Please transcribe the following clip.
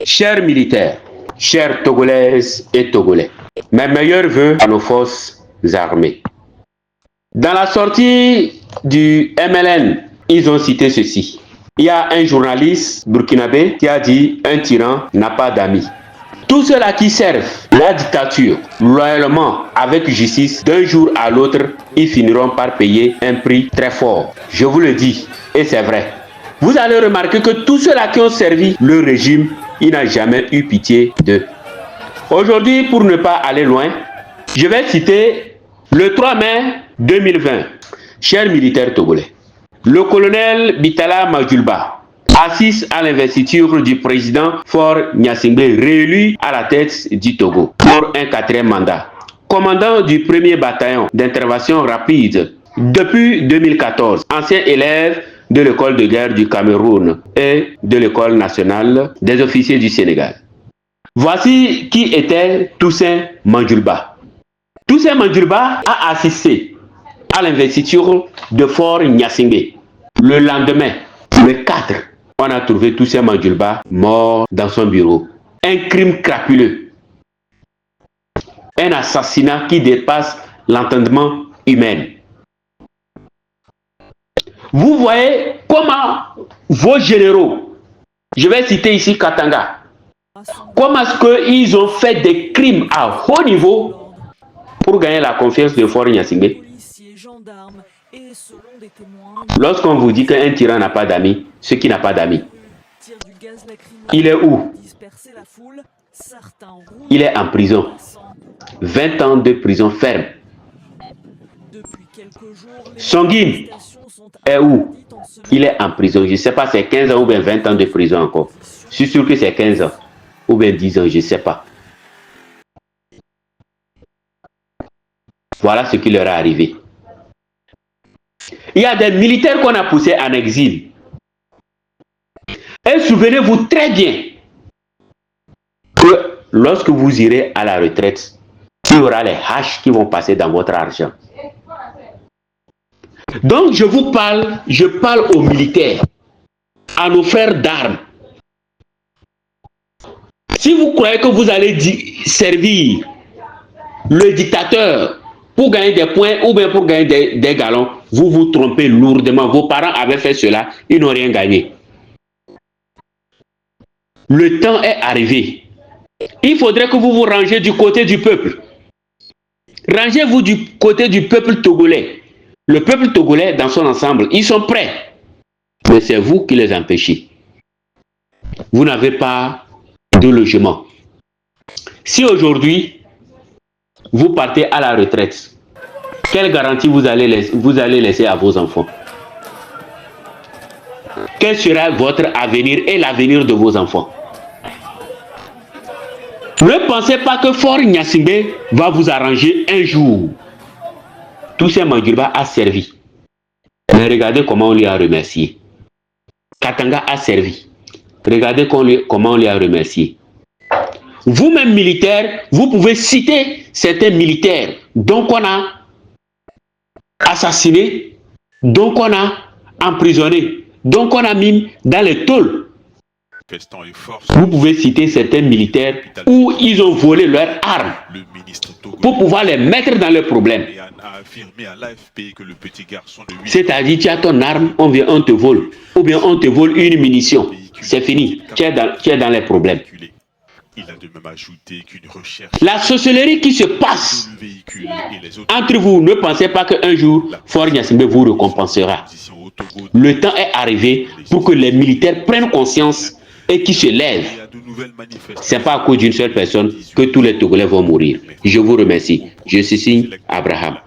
Chers militaires, chers Togolaises et Togolais, mes meilleurs vœux à nos forces armées. Dans la sortie du MLN, ils ont cité ceci. Il y a un journaliste burkinabé qui a dit « Un tyran n'a pas d'amis ». Tous ceux-là qui servent la dictature loyalement avec justice, d'un jour à l'autre, ils finiront par payer un prix très fort. Je vous le dis, et c'est vrai. Vous allez remarquer que tous ceux-là qui ont servi le régime, il n'a jamais eu pitié d'eux. Aujourd'hui, pour ne pas aller loin, je vais citer le 3 mai 2020. Chers militaires togolais, le colonel Bitala Majulba assiste à l'investiture du président Faure Gnassingbé, réélu à la tête du Togo pour un 4e mandat. Commandant du 1er bataillon d'intervention rapide depuis 2014, ancien élève de l'école de guerre du Cameroun et de l'école nationale des officiers du Sénégal. Voici qui était Toussaint Manjulba. Toussaint Manjulba a assisté à l'investiture de Faure Gnassingbé. Le lendemain, le 4, on a trouvé Toussaint Manjulba mort dans son bureau. Un crime crapuleux. Un assassinat qui dépasse l'entendement humain. Vous voyez comment vos généraux, je vais citer ici Katanga, comment est-ce qu'ils ont fait des crimes à haut niveau pour gagner la confiance de Faure Gnassingbé. Lorsqu'on vous dit qu'un tyran n'a pas d'amis, ce qui n'a pas d'amis, il est où? Il est en prison. 20 ans de prison ferme. Songhim est où? Il est en prison. Je ne sais pas, c'est 15 ans ou bien 20 ans de prison encore. Je suis sûr que c'est 15 ans ou bien 10 ans, je ne sais pas. Voilà ce qui leur est arrivé. Il y a des militaires qu'on a poussés en exil. Et souvenez-vous très bien que lorsque vous irez à la retraite, il y aura les haches qui vont passer dans votre argent. Donc je parle aux militaires, à nos frères d'armes. Si vous croyez que vous allez servir le dictateur pour gagner des points ou bien pour gagner des galons, vous vous trompez lourdement. Vos parents avaient fait cela, ils n'ont rien gagné. Le temps est arrivé. Il faudrait que vous vous rangez du côté du peuple. Rangez-vous du côté du peuple togolais. Le peuple togolais dans son ensemble, ils sont prêts. Mais c'est vous qui les empêchez. Vous n'avez pas de logement. Si aujourd'hui, vous partez à la retraite, quelle garantie vous allez laisser à vos enfants? Quel sera votre avenir et l'avenir de vos enfants? Ne pensez pas que Faure Gnassingbé va vous arranger un jour. Toussaint Manjulba a servi. Mais regardez comment on lui a remercié. Katanga a servi. Regardez comment on lui a remercié. Vous-même militaires, vous pouvez citer certains militaires dont on a assassiné, dont on a emprisonné, dont on a mis dans les tôles. Vous pouvez citer certains militaires où ils ont volé leurs armes pour pouvoir les mettre dans leurs problèmes. C'est-à-dire, tu as ton arme, on te vole. Ou bien on te vole une munition. C'est fini, tu es dans les problèmes. La sorcellerie qui se passe entre vous, ne pensez pas qu'un jour, Faure Gnassingbé vous récompensera. Le temps est arrivé pour que les militaires prennent conscience et qui se lèvent. Ce n'est pas à cause d'une seule personne que tous les Togolais vont mourir. Je vous remercie. Je suis Abraham.